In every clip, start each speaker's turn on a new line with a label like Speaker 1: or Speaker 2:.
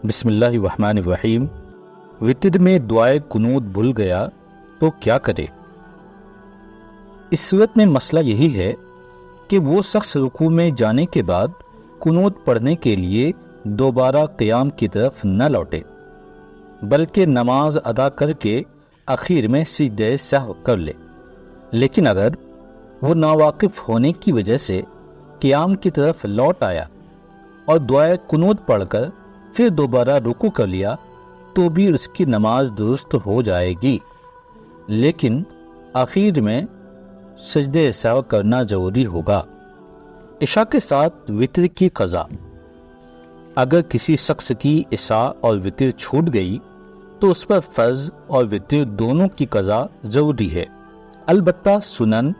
Speaker 1: بسم اللہ الرحمن الرحیم۔ وتر میں دعائے قنوت بھول گیا تو کیا کرے؟ اس صورت میں مسئلہ یہی ہے کہ وہ شخص رکوع میں جانے کے بعد قنوت پڑھنے کے لیے دوبارہ قیام کی طرف نہ لوٹے، بلکہ نماز ادا کر کے اخیر میں سجدہ سہو کر لے۔ لیکن اگر وہ ناواقف ہونے کی وجہ سے قیام کی طرف لوٹ آیا اور دعائے قنوت پڑھ کر پھر دوبارہ رکوع کر لیا تو بھی اس کی نماز درست ہو جائے گی، لیکن آخر میں سجدہ سہو کرنا ضروری ہوگا۔ عشاء کے ساتھ وتر کی قضا۔ اگر کسی شخص کی عشاء اور وتر چھوٹ گئی تو اس پر فرض اور وتر دونوں کی قضا ضروری ہے، البتہ سنن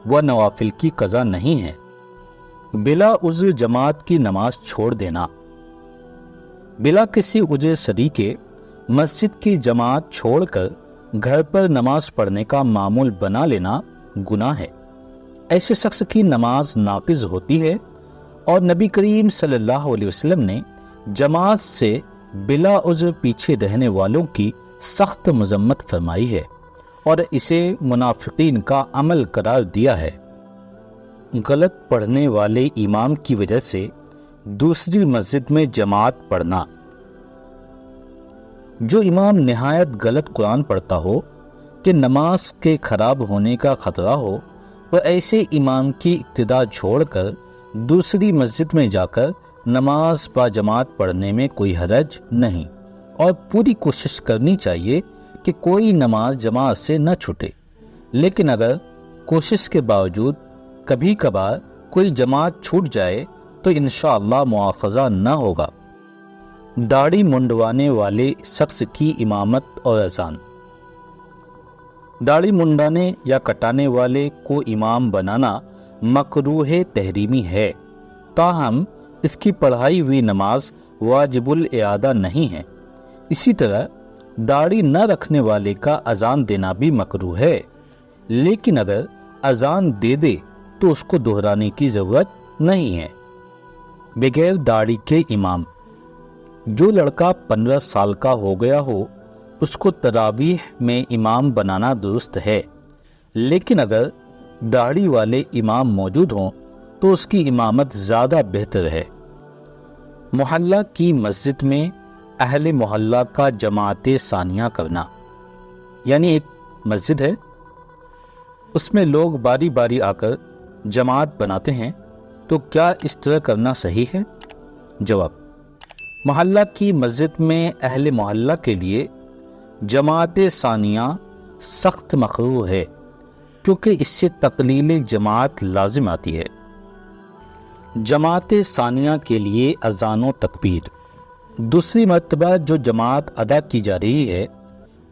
Speaker 1: و نوافل کی قضا نہیں ہے۔ بلا عذر جماعت کی نماز چھوڑ دینا۔ بلا کسی عذر شرعی کے مسجد کی جماعت چھوڑ کر گھر پر نماز پڑھنے کا معمول بنا لینا گناہ ہے۔ ایسے شخص کی نماز ناقض ہوتی ہے، اور نبی کریم صلی اللہ علیہ وسلم نے جماعت سے بلا عذر پیچھے رہنے والوں کی سخت مذمت فرمائی ہے اور اسے منافقین کا عمل قرار دیا ہے۔ غلط پڑھنے والے امام کی وجہ سے دوسری مسجد میں جماعت پڑھنا۔ جو امام نہایت غلط قرآن پڑھتا ہو کہ نماز کے خراب ہونے کا خطرہ ہو، وہ ایسے امام کی اقتداء چھوڑ کر دوسری مسجد میں جا کر نماز با جماعت پڑھنے میں کوئی حرج نہیں، اور پوری کوشش کرنی چاہیے کہ کوئی نماز جماعت سے نہ چھوٹے۔ لیکن اگر کوشش کے باوجود کبھی کبھار کوئی جماعت چھوٹ جائے تو انشاءاللہ مواخذہ نہ ہوگا۔ داڑھی منڈوانے والے شخص کی امامت اور اذان۔ داڑھی منڈانے یا کٹانے والے کو امام بنانا مکروہ تحریمی ہے، تاہم اس کی پڑھائی ہوئی نماز واجب الاعادہ نہیں ہے۔ اسی طرح داڑھی نہ رکھنے والے کا اذان دینا بھی مکروہ ہے، لیکن اگر اذان دے دے تو اس کو دہرانے کی ضرورت نہیں ہے۔ بغیر داڑھی کے امام۔ جو لڑکا 15 سال کا ہو گیا ہو اس کو تراویح میں امام بنانا درست ہے، لیکن اگر داڑھی والے امام موجود ہوں تو اس کی امامت زیادہ بہتر ہے۔ محلہ کی مسجد میں اہل محلہ کا جماعت ثانیہ کرنا، یعنی ایک مسجد ہے، اس میں لوگ باری باری آ کر جماعت بناتے ہیں، تو کیا اس طرح کرنا صحیح ہے؟ جواب: محلہ کی مسجد میں اہل محلہ کے لیے جماعت ثانیہ سخت مکروہ ہے، کیونکہ اس سے تقلیل جماعت لازم آتی ہے۔ جماعت ثانیہ کے لیے اذان و تکبیر۔ دوسری مرتبہ جو جماعت ادا کی جا رہی ہے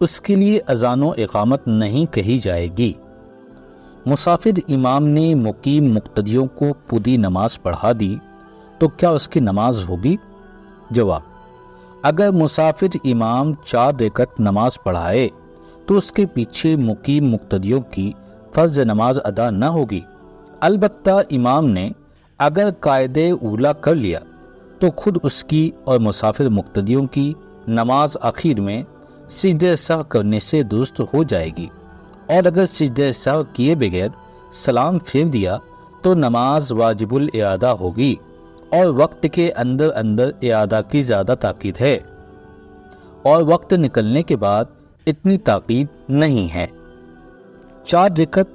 Speaker 1: اس کے لیے اذان و اقامت نہیں کہی جائے گی۔ مسافر امام نے مقیم مقتدیوں کو پوری نماز پڑھا دی تو کیا اس کی نماز ہوگی؟ جواب: اگر مسافر امام 4 رکعت نماز پڑھائے تو اس کے پیچھے مقیم مقتدیوں کی فرض نماز ادا نہ ہوگی، البتہ امام نے اگر قاعدہ اولا کر لیا تو خود اس کی اور مسافر مقتدیوں کی نماز آخر میں سجدہ سہو کرنے سے درست ہو جائے گی، اور اگر سجدہ سہو کیے بغیر سلام پھیر دیا تو نماز واجب الاعادہ ہوگی، اور وقت کے اندر اندر اعادہ کی زیادہ تاکید ہے، اور وقت نکلنے کے بعد اتنی تاکید نہیں ہے۔ 4 رکعت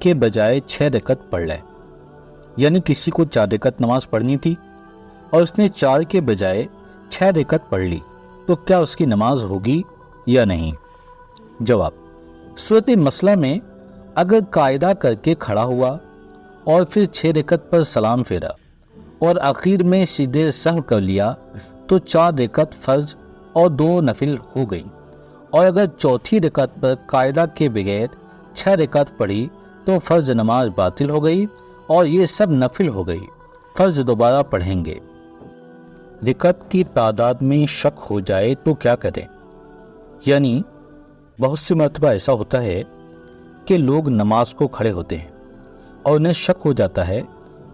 Speaker 1: کے بجائے 6 رکعت پڑھ لے، یعنی کسی کو 4 رکعت نماز پڑھنی تھی اور اس نے 4 کے بجائے 6 رکعت پڑھ لی، تو کیا اس کی نماز ہوگی یا نہیں؟ جواب: صورت مسئلہ میں اگر قاعدہ کر کے کھڑا ہوا اور پھر 6 رکعت پر سلام پھیرا اور آخر میں سجدہ سہو کر لیا تو 4 رکعت فرض اور 2 نفل ہو گئی، اور اگر چوتھی رکعت پر قاعدہ کے بغیر 6 رکعت پڑھی تو فرض نماز باطل ہو گئی اور یہ سب نفل ہو گئی، فرض دوبارہ پڑھیں گے۔ رکعت کی تعداد میں شک ہو جائے تو کیا کریں؟ یعنی بہت سی مرتبہ ایسا ہوتا ہے کہ لوگ نماز کو کھڑے ہوتے ہیں اور انہیں شک ہو جاتا ہے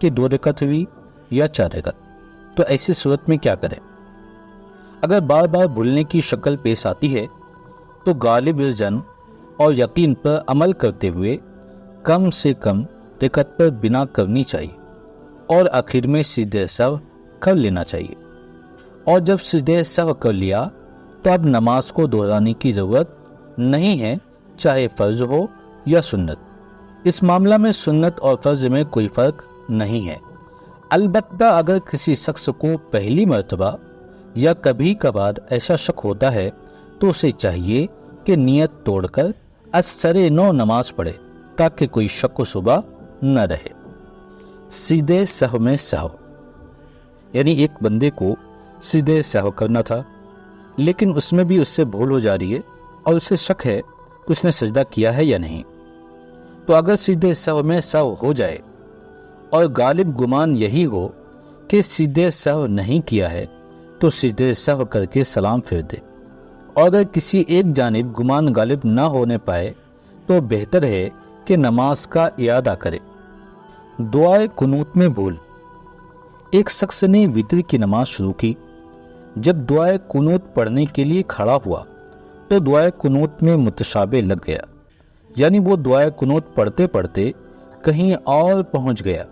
Speaker 1: کہ 2 رکعت ہوئی یا 4 رکعت، تو ایسی صورت میں کیا کریں؟ اگر بار بار بھولنے کی شکل پیش آتی ہے تو غالب ذہن اور یقین پر عمل کرتے ہوئے کم سے کم رکعت پر بنا کرنی چاہیے اور آخر میں سجدہ سہو کر لینا چاہیے، اور جب سجدہ سہو کر لیا تو اب نماز کو دہرانے کی ضرورت نہیں ہے، چاہے فرض ہو یا سنت۔ اس معاملہ میں سنت اور فرض میں کوئی فرق نہیں ہے۔ البتہ اگر کسی شخص کو پہلی مرتبہ یا کبھی کبھار ایسا شک ہوتا ہے تو اسے چاہیے کہ نیت توڑ کر اثر نو نماز پڑھے تاکہ کوئی شک و شبہ نہ رہے۔ سجدہ سہو میں سہو، یعنی ایک بندے کو سجدہ سہو کرنا تھا لیکن اس میں بھی اس سے بھول ہو جا رہی ہے اور اسے شک ہے کہ اس نے سجدہ کیا ہے یا نہیں، تو اگر سجدہ سہو میں سہو ہو جائے اور غالب گمان یہی ہو کہ سجدہ سہو نہیں کیا ہے تو سجدہ سہو کر کے سلام پھیر دے، اور اگر کسی ایک جانب گمان غالب نہ ہونے پائے تو بہتر ہے کہ نماز کا اعادہ کرے۔ دعائے قنوت میں بھول۔ ایک شخص نے وتر کی نماز شروع کی، جب دعائے قنوت پڑھنے کے لیے کھڑا ہوا تو دعائے قنوت میں متشابہ لگ گیا، یعنی وہ دعائے قنوت پڑھتے پڑھتے کہیں اور پہنچ گیا،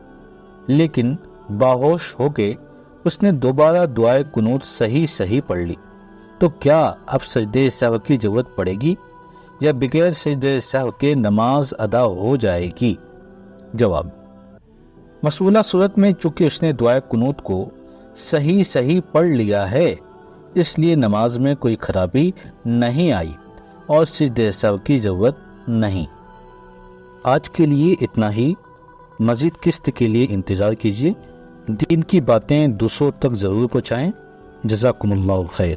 Speaker 1: لیکن باہوش ہو کے اس نے دوبارہ دعائے قنوت صحیح پڑھ لی، تو کیا اب سجدہ سہو کی ضرورت پڑے گی یا بغیر سجدہ سہو کے نماز ادا ہو جائے گی؟ جواب: مذکورہ صورت میں چونکہ اس نے دعائے قنوت کو صحیح پڑھ لیا ہے، اس لیے نماز میں کوئی خرابی نہیں آئی اور سجدہ سہو کی ضرورت نہیں۔ آج کے لیے اتنا ہی۔ مزید قسط کے لیے انتظار کیجیے۔ دین کی باتیں دوسروں تک ضرور پہنچائیں۔ جزاکم اللہ خیر۔